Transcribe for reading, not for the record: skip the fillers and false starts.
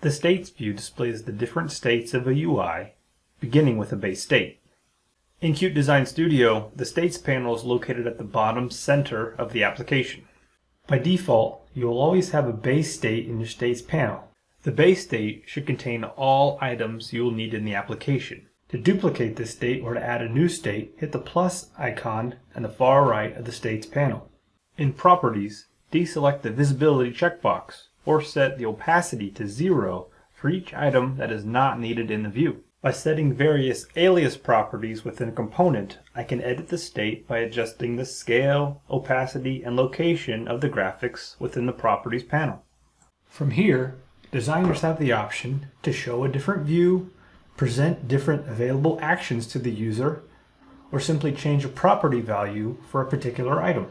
The States view displays the different states of a UI, beginning with a base state. In Qt Design Studio, the States panel is located at the bottom center of the application. By default, you will always have a base state in your States panel. The base state should contain all items you will need in the application. To duplicate this state or to add a new state, hit the plus icon on the far right of the States panel. In Properties, deselect the Visibility checkbox, or set the opacity to 0 for each item that is not needed in the view. By setting various alias properties within a component, I can edit the state by adjusting the scale, opacity, and location of the graphics within the Properties panel. From here, designers have the option to show a different view, present different available actions to the user, or simply change a property value for a particular item.